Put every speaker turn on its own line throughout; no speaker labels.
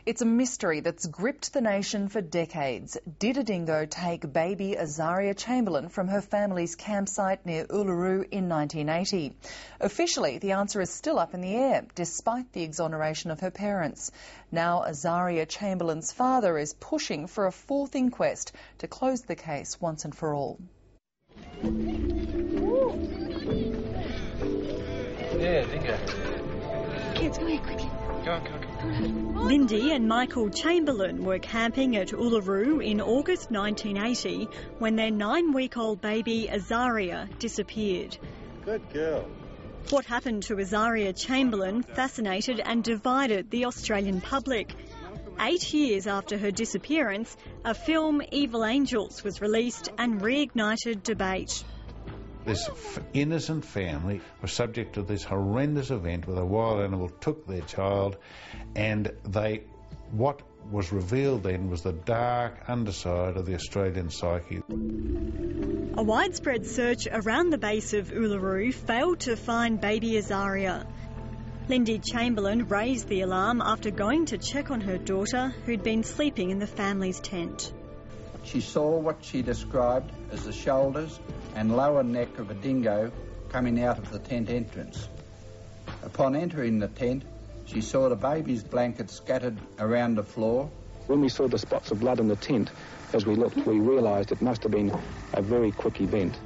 It's a mystery that's gripped the nation for decades. Did a dingo take baby Azaria Chamberlain from her family's campsite near Uluru in 1980? Officially, the answer is still up in the air, despite the exoneration of her parents. Now Azaria Chamberlain's father is pushing for a fourth inquest to close the case once and for all.
Yeah, dingo.
Kids, come here quickly.
Go on.
Lindy and Michael Chamberlain were camping at Uluru in August 1980 when their 9-week-old baby Azaria disappeared.
Good girl.
What happened to Azaria Chamberlain fascinated and divided the Australian public. 8 years after her disappearance, a film, Evil Angels, was released and reignited debate.
This innocent family was subject to this horrendous event where a wild animal took their child, and what was revealed then was the dark underside of the Australian psyche.
A widespread search around the base of Uluru failed to find baby Azaria. Lindy Chamberlain raised the alarm after going to check on her daughter, who'd been sleeping in the family's tent.
She saw what she described as the shoulders and lower neck of a dingo coming out of the tent entrance. Upon entering the tent, she saw the baby's blanket scattered around the floor.
When we saw the spots of blood in the tent, as we looked, we realised it must have been a very quick event.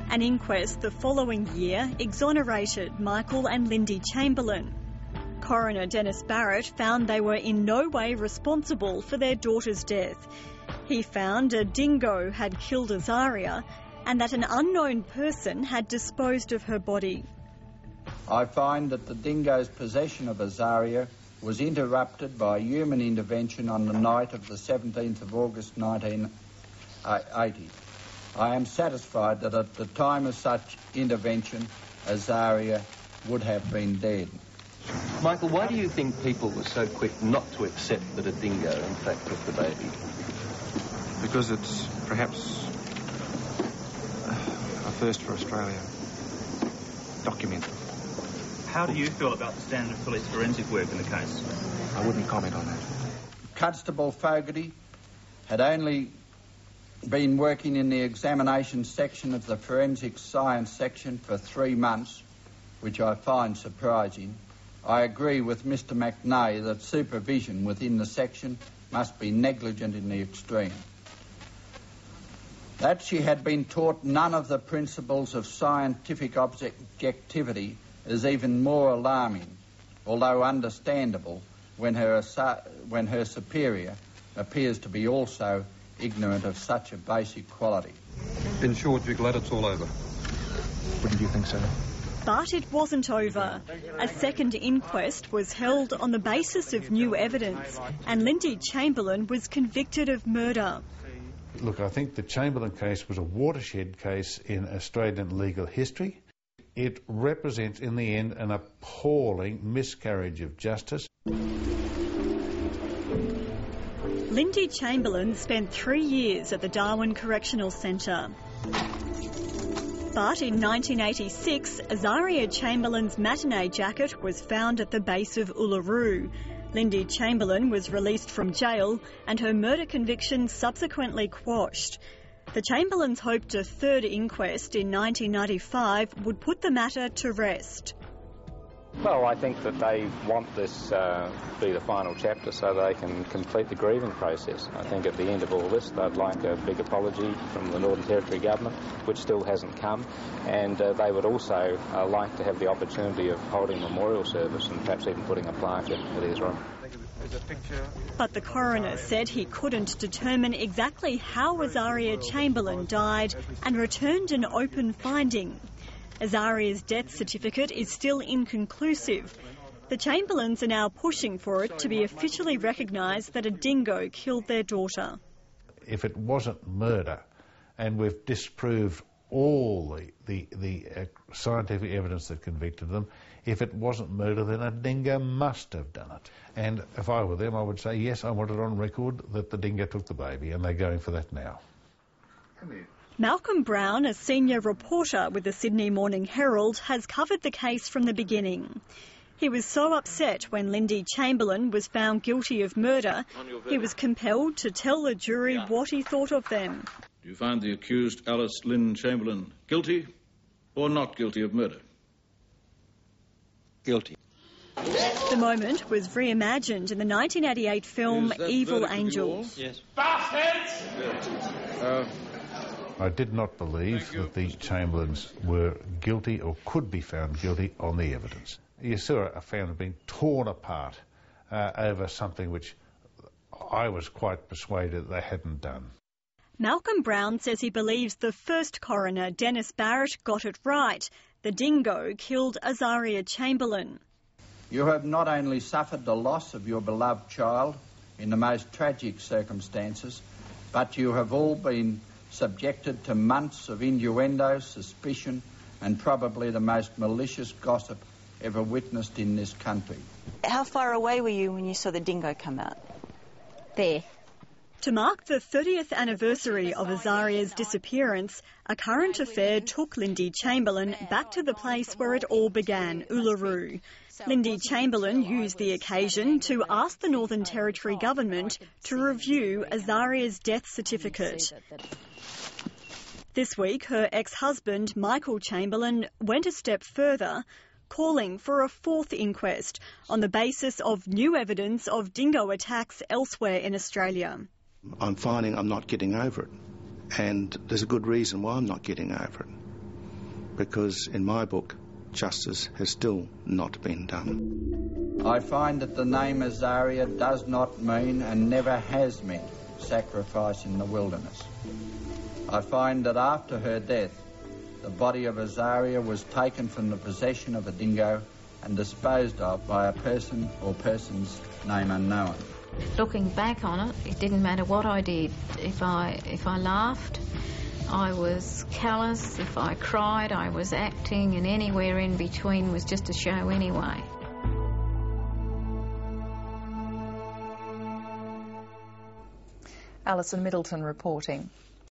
An inquest the following year exonerated Michael and Lindy Chamberlain. Coroner Dennis Barrett found they were in no way responsible for their daughter's death. He found a dingo had killed Azaria and that an unknown person had disposed of her body.
I find that the dingo's possession of Azaria was interrupted by human intervention on the night of the 17th of August 1980. I am satisfied that at the time of such intervention, Azaria would have been dead.
Michael, why do you think people were so quick not to accept that a dingo in fact took the baby?
Because it's perhaps a first for Australia. Documented.
How do you feel about the standard of police forensic work in the case?
I wouldn't comment on that.
Constable Fogarty had only been working in the examination section of the forensic science section for 3 months, which I find surprising. I agree with Mr McNay that supervision within the section must be negligent in the extreme. That she had been taught none of the principles of scientific objectivity is even more alarming, although understandable when her superior appears to be also ignorant of such a basic quality.
In short, you're glad it's all over. Wouldn't you think so?
But it wasn't over. A second inquest was held on the basis of new evidence, and Lindy Chamberlain was convicted of murder.
Look, I think the Chamberlain case was a watershed case in Australian legal history. It represents, in the end, an appalling miscarriage of justice.
Lindy Chamberlain spent 3 years at the Darwin Correctional Centre. But in 1986, Azaria Chamberlain's matinee jacket was found at the base of Uluru. Lindy Chamberlain was released from jail and her murder conviction subsequently quashed. The Chamberlains hoped a third inquest in 1995 would put the matter to rest.
Well, I think that they want this to be the final chapter so they can complete the grieving process. I think at the end of all this, they'd like a big apology from the Northern Territory Government, which still hasn't come, and they would also like to have the opportunity of holding a memorial service and perhaps even putting a plaque in his room.
But the coroner said he couldn't determine exactly how Azaria Chamberlain died and returned an open finding. Azaria's death certificate is still inconclusive. The Chamberlains are now pushing for it to be officially recognised that a dingo killed their daughter.
If it wasn't murder, and we've disproved all the scientific evidence that convicted them, if it wasn't murder, then a dingo must have done it. And if I were them, I would say, yes, I want it on record that the dingo took the baby, and they're going for that now.
Malcolm Brown, a senior reporter with the Sydney Morning Herald, has covered the case from the beginning. He was so upset when Lindy Chamberlain was found guilty of murder, he was compelled to tell the jury what he thought of them.
Do you find the accused Alice Lynn Chamberlain guilty or not guilty of murder?
Guilty.
The moment was reimagined in the 1988 film Evil Angels.
Yes.
I did not believe that the Chamberlains were guilty or could be found guilty on the evidence. You saw a family being torn apart over something which I was quite persuaded they hadn't done.
Malcolm Brown says he believes the first coroner, Dennis Barrett, got it right. The dingo killed Azaria Chamberlain.
You have not only suffered the loss of your beloved child in the most tragic circumstances, but you have all been subjected to months of innuendo, suspicion, and probably the most malicious gossip ever witnessed in this country.
How far away were you when you saw the dingo come out? There.
To mark the 30th anniversary of Azaria's disappearance, A Current Affair took Lindy Chamberlain back to the place where it all began, Uluru. Lindy Chamberlain used the occasion to ask the Northern Territory government to review Azaria's death certificate. This week, her ex-husband, Michael Chamberlain, went a step further, calling for a fourth inquest on the basis of new evidence of dingo attacks elsewhere in Australia.
I'm finding I'm not getting over it, and there's a good reason why I'm not getting over it, because in my book, justice has still not been done.
I find that the name Azaria does not mean and never has meant sacrifice in the wilderness. I find that after her death, the body of Azaria was taken from the possession of a dingo and disposed of by a person or persons name unknown.
Looking back on it, it didn't matter what I did. If I laughed, I was callous. If I cried, I was acting, and anywhere in between was just a show anyway.
Alison Middleton reporting.